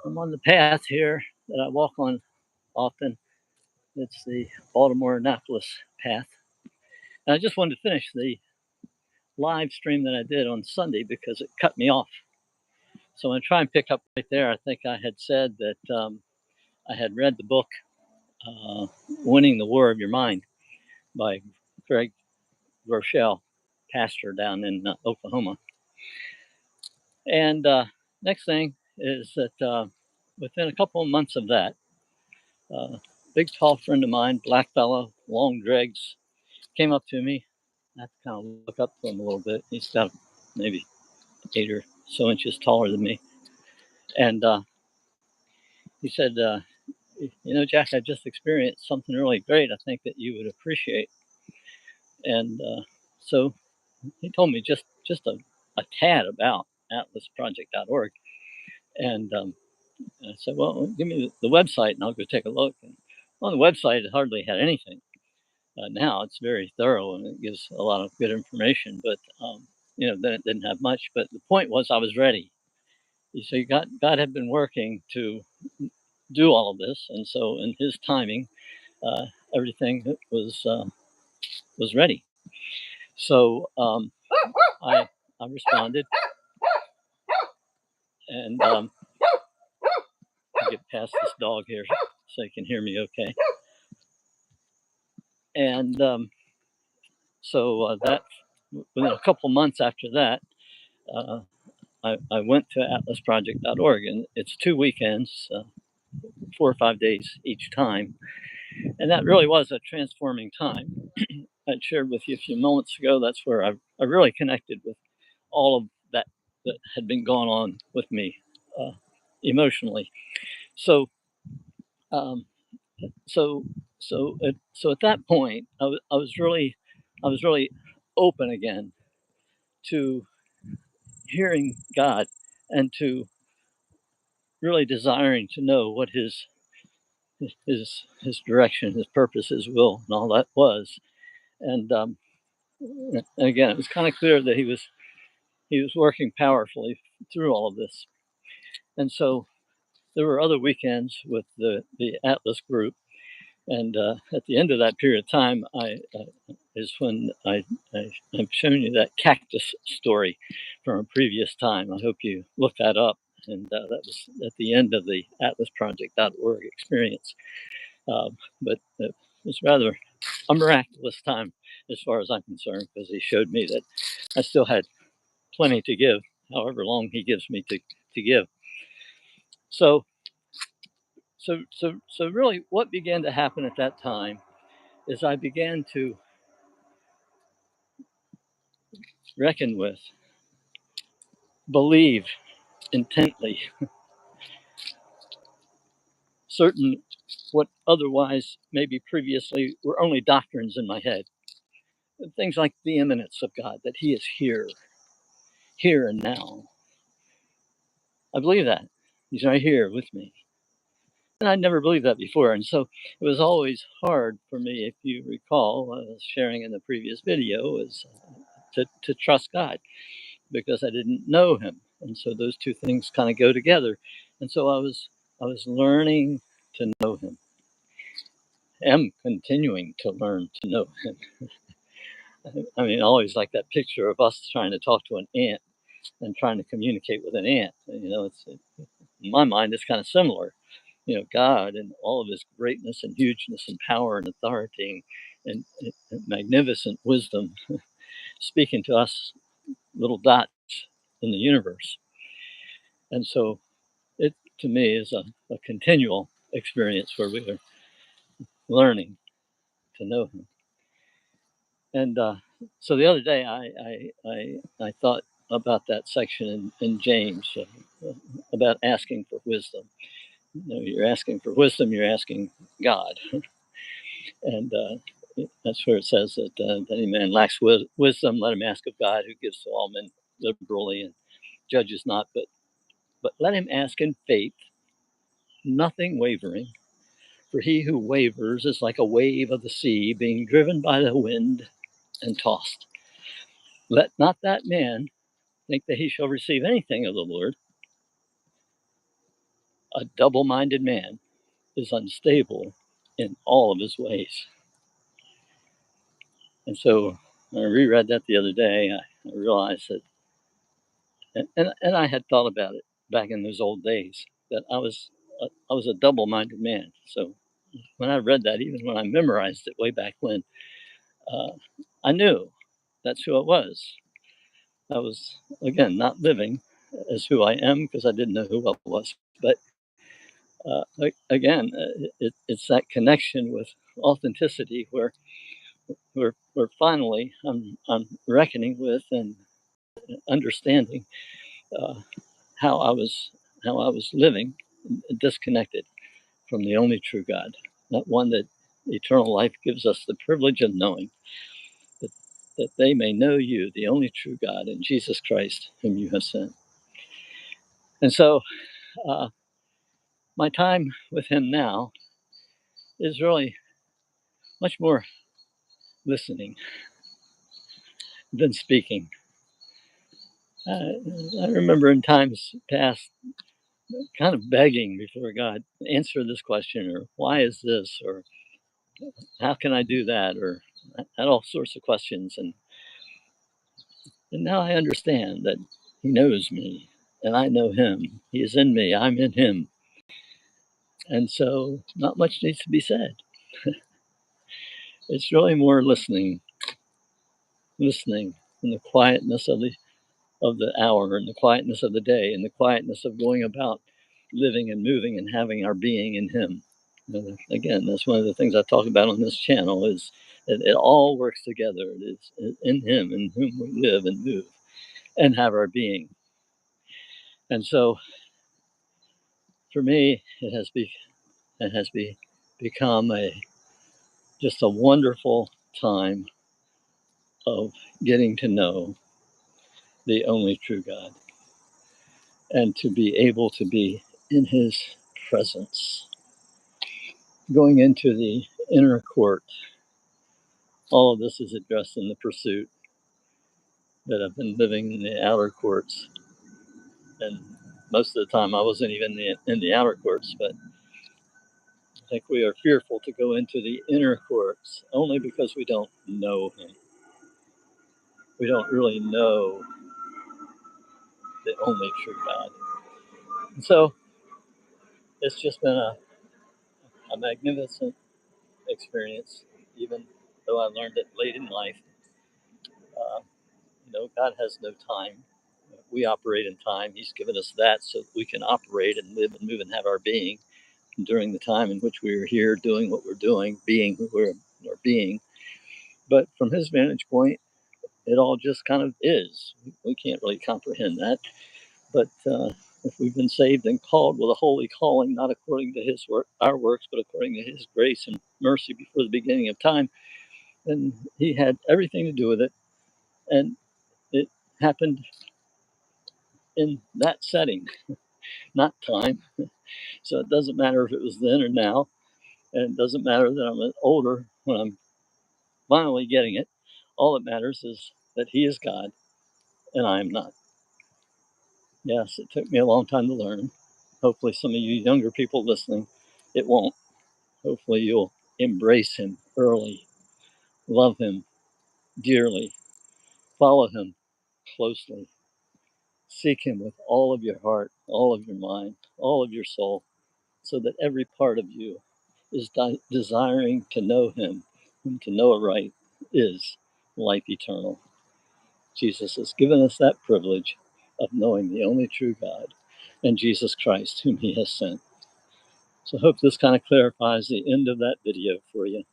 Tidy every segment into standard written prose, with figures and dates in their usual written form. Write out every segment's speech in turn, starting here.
I'm on the path here that I walk on often. It's the Baltimore Annapolis path. And I just wanted to finish the live stream that I did on Sunday because it cut me off. So I'm going to try and pick up right there. I think I had said that I had read the book Winning the War of Your Mind by Craig Groeschel, pastor down in Oklahoma. And next thing is that within a couple of months of that, big tall friend of mine, black fellow, long dregs, came up to me. I had to kind of look up to him a little bit. He's got maybe 8 or so inches taller than me. And he said, Jack, I just experienced something really great I think that you would appreciate. And so he told me just a tad about atlasproject.org. And I said, well, give me the website and I'll go take a look. And on the website, it hardly had anything. Now it's very thorough and it gives a lot of good information, but then it didn't have much. But the point was, I was ready. So God had been working to do all of this, and so in His timing, everything was ready. So I responded, and get past this dog here so you can hear me okay. And so that within a couple months after that, I went to atlasproject.org, and it's 2 weekends, 4 or 5 days each time. And that really was a transforming time. I shared with you a few moments ago, that's where I really connected with all of that had been going on with me emotionally. So, so at that point, I was really open again to hearing God and to really desiring to know what his direction, his purpose, his will, and all that was. And again, it was kind of clear that he was working powerfully through all of this. And so there were other weekends with the Atlas group, and at the end of that period of time, is when I've shown you that cactus story from a previous time. I hope you look that up. And that was at the end of the atlasproject.org experience. But it was rather a miraculous time as far as I'm concerned, because he showed me that I still had plenty to give, however long he gives me to give. So really what began to happen at that time is I began to reckon with, believe intently certain what otherwise maybe previously were only doctrines in my head. Things like the immanence of God, that he is here and now. I believe that. He's right here with me. And I'd never believed that before. And so it was always hard for me, if you recall, I was sharing in the previous video, is to trust God, because I didn't know him. And so those two things kind of go together. And so I was learning to know him. Am continuing to learn to know him. I mean, I always like that picture of us trying to talk to an ant and trying to communicate with an ant. It's in my mind, it's kind of similar. God and all of his greatness and hugeness and power and authority and magnificent wisdom speaking to us little dots in the universe. And so it, to me, is a continual experience where we are learning to know him. And so the other day, I thought about that section in James about asking for wisdom. You're asking for wisdom, you're asking God. And that's where it says that if any man lacks wisdom, let him ask of God, who gives to all men liberally and judges not, but let him ask in faith, nothing wavering. For he who wavers is like a wave of the sea, being driven by the wind and tossed. Let not that man think that he shall receive anything of the Lord. A double-minded man is unstable in all of his ways. And so when I reread that the other day, I realized that, and I had thought about it back in those old days, that I was a double-minded man. So when I read that, even when I memorized it way back when, uh, I knew that's who I was. I was, again, not living as who I am because I didn't know who I was. But again, it's that connection with authenticity where finally I'm reckoning with and understanding uh, how I was how I was living disconnected from the only true God, that one that eternal life gives us the privilege of knowing, that, that they may know you, the only true God, and Jesus Christ, whom you have sent. And so uh, my time with him now is really much more listening than speaking. I remember in times past kind of begging before God, answer this question, or why is this, or how can I do that, or had all sorts of questions. And now I understand that He knows me and I know Him. He is in me, I'm in Him. And so not much needs to be said. It's really more listening in the quietness of the hour and the quietness of the day and the quietness of going about living and moving and having our being in Him. And again, that's one of the things I talk about on this channel is that it all works together. It is in Him in whom we live and move and have our being. And so for me, it has become just a wonderful time of getting to know the only true God and to be able to be in His presence. Going into the inner court, all of this is addressed in the pursuit that I've been living in the outer courts. And most of the time, I wasn't even in the outer courts, but I think we are fearful to go into the inner courts only because we don't know Him. We don't really know the only true God. And so it's just been a magnificent experience, even though I learned it late in life. Uh, God has no time. We operate in time. He's given us that so that we can operate and live and move and have our being during the time in which we are here doing what we're doing, being who we're being. But from his vantage point, it all just kind of is. We can't really comprehend that. But if we've been saved and called with a holy calling, not according to his work, our works, but according to his grace and mercy before the beginning of time, then he had everything to do with it. And it happened in that setting, not time. So it doesn't matter if it was then or now. And it doesn't matter that I'm older when I'm finally getting it. All that matters is that he is God and I am not. Yes, it took me a long time to learn. Hopefully, some of you younger people listening, it won't. Hopefully, you'll embrace him early, love him dearly, follow him closely, seek him with all of your heart, all of your mind, all of your soul, so that every part of you is desiring to know him, whom to know aright is life eternal. Jesus has given us that privilege of knowing the only true God and Jesus Christ, whom he has sent. So I hope this kind of clarifies the end of that video for you.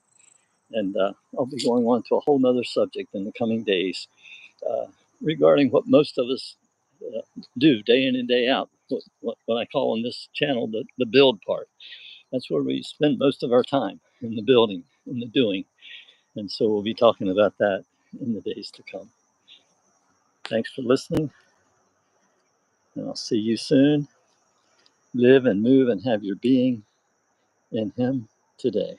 And I'll be going on to a whole nother subject in the coming days uh, regarding what most of us do day in and day out, what I call on this channel the build part. That's where we spend most of our time, in the building, in the doing. And so we'll be talking about that in the days to come. Thanks for listening, and I'll see you soon. Live and move and have your being in him today.